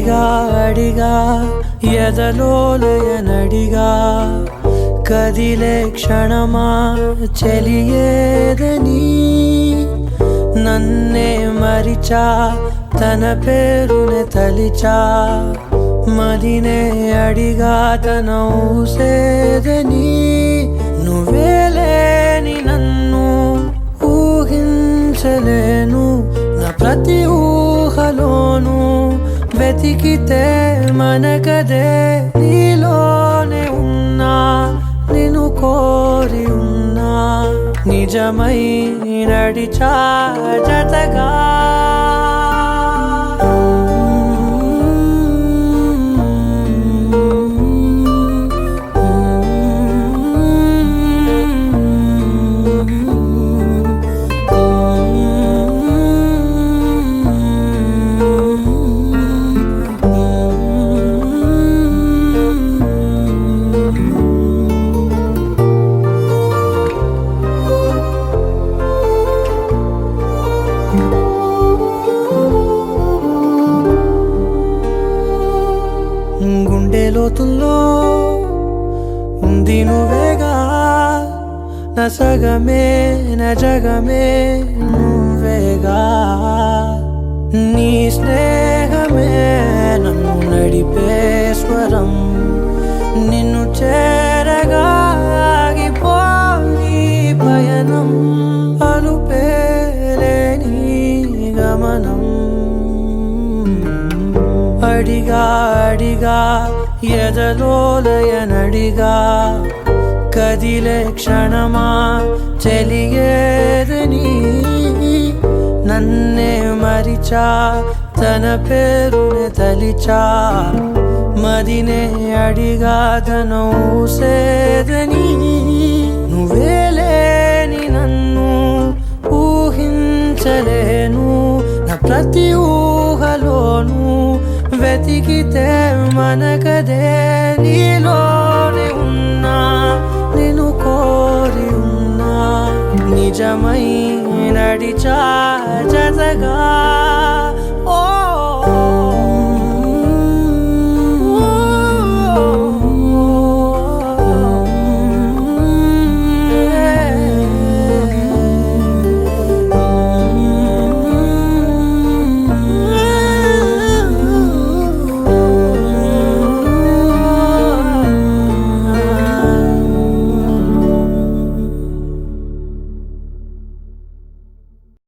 అడిగా అడిగా ఎదలోలయనడిగా కదిలే క్షణమా చెలియేదని నన్నే మరిచా తన పేరునే తలిచా మదినే అడిగా తన ఊసేదని నువ్వేలేని నన్ను ఊహించలేను నా ప్రతి ఊహలోను వెతికితే మనకదే నీలోనే ఉన్నా నిన్ను కోరి ఉన్నా నిజమై నడిచా జతగా గుండె లోతుల్లో ఉంది నువ్వేగా నా సగమే నా జగమే నువ్వేగా నీ స్నేహమే నన్ను నడిపే స్వరం నిన్ను చేరగా ఆగిపోయి పయనం అలుపేలేని గమనం అడిగా అడిగా ఎదలోలయనడిగా కదిలే క్షణమా చెలియేదని నన్నే మరిచా తన పేరునే తలిచా మదినే అడిగా తన ఊసేదని నువ్వేలేని నన్ను ఊహించలేను నా ప్రతి ఊహలోను వెతికితే మనకదే నీలోనే ఉన్నా నిన్ను కోరి ఉన్నా నిజమై నడిచా జతగా